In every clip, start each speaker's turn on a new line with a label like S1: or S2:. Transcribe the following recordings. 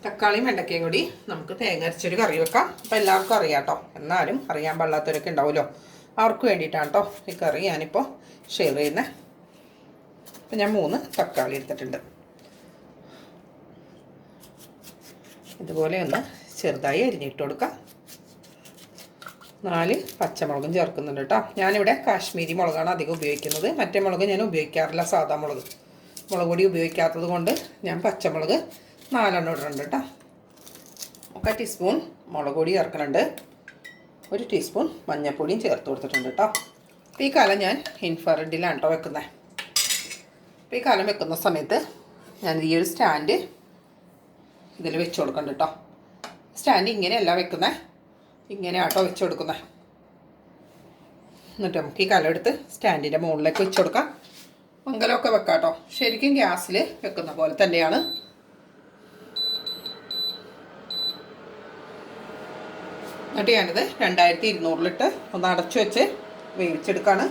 S1: തക്കാളിയും വെണ്ടക്കയും കൂടി നമുക്ക് തേങ്ങ അരച്ചൊരു കറി വെക്കാം. അപ്പോൾ എല്ലാവർക്കും അറിയാം കേട്ടോ, എന്നാലും അറിയാൻ പാടില്ലാത്തവരൊക്കെ ഉണ്ടാവുമല്ലോ, അവർക്ക് വേണ്ടിയിട്ടാണ് കേട്ടോ ഈ കറി ഞാനിപ്പോൾ ഷെയർ ചെയ്യുന്നത്. അപ്പം ഞാൻ 3 തക്കാളി എടുത്തിട്ടുണ്ട്. ഇതുപോലെ ഒന്ന് ചെറുതായി അരിഞ്ഞിട്ട് കൊടുക്കാം. 4 പച്ചമുളകും ചേർക്കുന്നുണ്ട് കേട്ടോ. ഞാനിവിടെ കാശ്മീരി മുളകാണ് അധികം ഉപയോഗിക്കുന്നത്. മറ്റേ മുളക് ഞാൻ ഉപയോഗിക്കാറില്ല, സാധാ മുളക് പൊടി ഉപയോഗിക്കാത്തത് കൊണ്ട് ഞാൻ പച്ചമുളക് 4 ഇടുന്നുണ്ട് കേട്ടോ. 1 ടീസ്പൂൺ മുളക് പൊടി ചേർക്കുന്നുണ്ട്. 1 ടീസ്പൂൺ മഞ്ഞൾപ്പൊടിയും ചേർത്ത് കൊടുത്തിട്ടുണ്ട് കേട്ടോ. അപ്പോൾ ഈ കാലം ഞാൻ ഇൻഫ്രാറെഡിലാണ് കേട്ടോ വെക്കുന്നത്. അപ്പോൾ ഈ കാലം വെക്കുന്ന സമയത്ത് ഞാൻ ഈ ഒരു സ്റ്റാൻഡ് ഇതിൽ വെച്ച് കൊടുക്കുന്നുണ്ട് കേട്ടോ. സ്റ്റാൻഡ് ഇങ്ങനെയല്ല വെക്കുന്നത്, ഇങ്ങനെ ആട്ടോ വെച്ച് കൊടുക്കുന്നത്. എന്നിട്ട് നമുക്ക് ഈ കലം എടുത്ത് സ്റ്റാൻഡിൻ്റെ മുകളിലേക്ക് വെച്ച് കൊടുക്കാം. മംഗലമൊക്കെ വെക്കാം കേട്ടോ. ശരിക്കും ഗ്യാസിൽ വെക്കുന്ന പോലെ തന്നെയാണ്. എന്നിട്ട് ഞാനിത് 2200 ഒന്ന് അടച്ചു വെച്ച് വേവിച്ചെടുക്കുകയാണ്.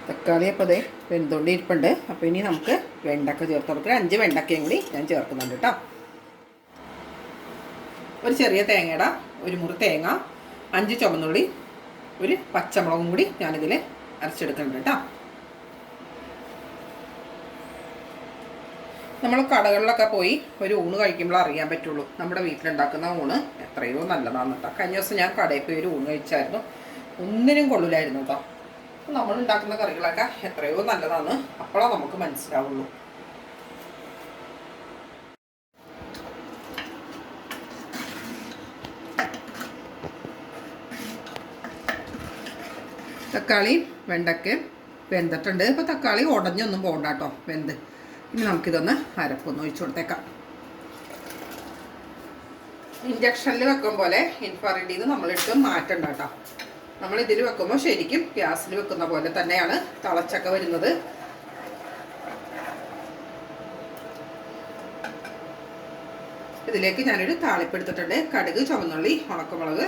S1: തക്കാളി അപ്പോൾ അതേ വെന്തുകൊണ്ടിരിപ്പുണ്ട്. അപ്പോൾ ഇനി നമുക്ക് വെണ്ടക്ക ചേർത്ത് കൊടുക്കുക. 5 വെണ്ടക്കയും കൂടി ഞാൻ ചേർക്കുന്നുണ്ട് കേട്ടോ. ഒരു ചെറിയ തേങ്ങയുടെ 1 മുറി തേങ്ങ, 5 ചുവന്നുള്ളി, 1 പച്ചമുളകും കൂടി ഞാനിതിൽ അരച്ചെടുക്കുന്നുണ്ട് കേട്ടോ. നമ്മൾ കടകളിലൊക്കെ പോയി ഒരു ഊണ് കഴിക്കുമ്പോൾ അറിയാൻ പറ്റുള്ളൂ നമ്മുടെ വീട്ടിലുണ്ടാക്കുന്ന ഊണ് എത്രയോ നല്ലതാണ് കേട്ടോ. കഴിഞ്ഞ ദിവസം ഞാൻ കടയിൽ പോയി ഒരു ഊണ് കഴിച്ചായിരുന്നു, ഒന്നിനും കൊള്ളില്ലായിരുന്നു കേട്ടോ. നമ്മൾ ഉണ്ടാക്കുന്ന കറികളൊക്കെ എത്രയോ നല്ലതാണ്, അപ്പോഴാണ് നമുക്ക് മനസ്സിലാവുള്ളൂ. തക്കാളി വെണ്ടയ്ക്ക് വെന്തിട്ടുണ്ട്. ഇപ്പോൾ തക്കാളി ഉടഞ്ഞൊന്നും പോകണ്ട കേട്ടോ, വെന്ത്. ഇനി നമുക്കിതൊന്ന് അരപ്പൊന്ന് ഒഴിച്ചു കൊടുത്തേക്കാം. ഇൻഡക്ഷനിൽ വെക്കും പോലെ ഇൻഫ്രാറെഡിൽ നിന്ന് നമ്മളെടുത്ത് മാറ്റണ്ട കേട്ടോ. നമ്മളിതിൽ വെക്കുമ്പോൾ ശരിക്കും ഗ്യാസിൽ വെക്കുന്ന പോലെ തന്നെയാണ് തിളച്ചൊക്കെ വരുന്നത്. ഇതിലേക്ക് ഞാനൊരു താളിപ്പ് എടുത്തിട്ടുണ്ട്. കടുക്, ചുവന്നുള്ളി, ഉണക്കമുളക്,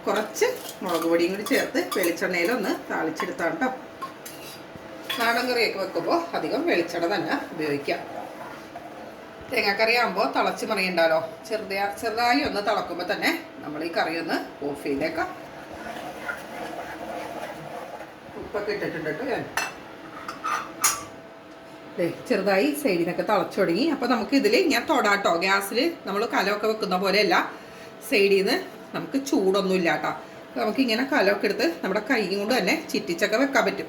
S1: കുറച്ച് മുളക് പൊടിയും കൂടി ചേർത്ത് വെളിച്ചെണ്ണയിലൊന്ന് താളിച്ചെടുത്താണ് കേട്ടോ. നാടൻ കറിയൊക്കെ വെക്കുമ്പോൾ അധികം വെളിച്ചെണ്ണ തന്നെ ഉപയോഗിക്കാം. തേങ്ങാക്കറി ആകുമ്പോൾ തിളച്ച് മറിയുണ്ടാലോ, ചെറുതായി ഒന്ന് തിളക്കുമ്പോൾ തന്നെ നമ്മൾ ഈ കറി ഒന്ന് ഓഫ് ചെയ്തേക്കാം. ഉപ്പൊക്കെ ഇട്ടിട്ടുണ്ട് കേട്ടോ ഞാൻ. ചെറുതായി സൈഡിനൊക്കെ തിളച്ചു തുടങ്ങി. അപ്പോൾ നമുക്ക് ഇതിൽ ഇങ്ങനെ തൊടാട്ടോ. ഗ്യാസിൽ നമ്മൾ കലമൊക്കെ വെക്കുന്ന പോലെയല്ല, സൈഡിൽ നിന്ന് നമുക്ക് ചൂടൊന്നും ഇല്ല കേട്ടോ. നമുക്കിങ്ങനെ കലമൊക്കെ എടുത്ത് നമ്മുടെ കൈ കൊണ്ട് തന്നെ ചിറ്റിച്ചൊക്കെ വെക്കാൻ പറ്റും.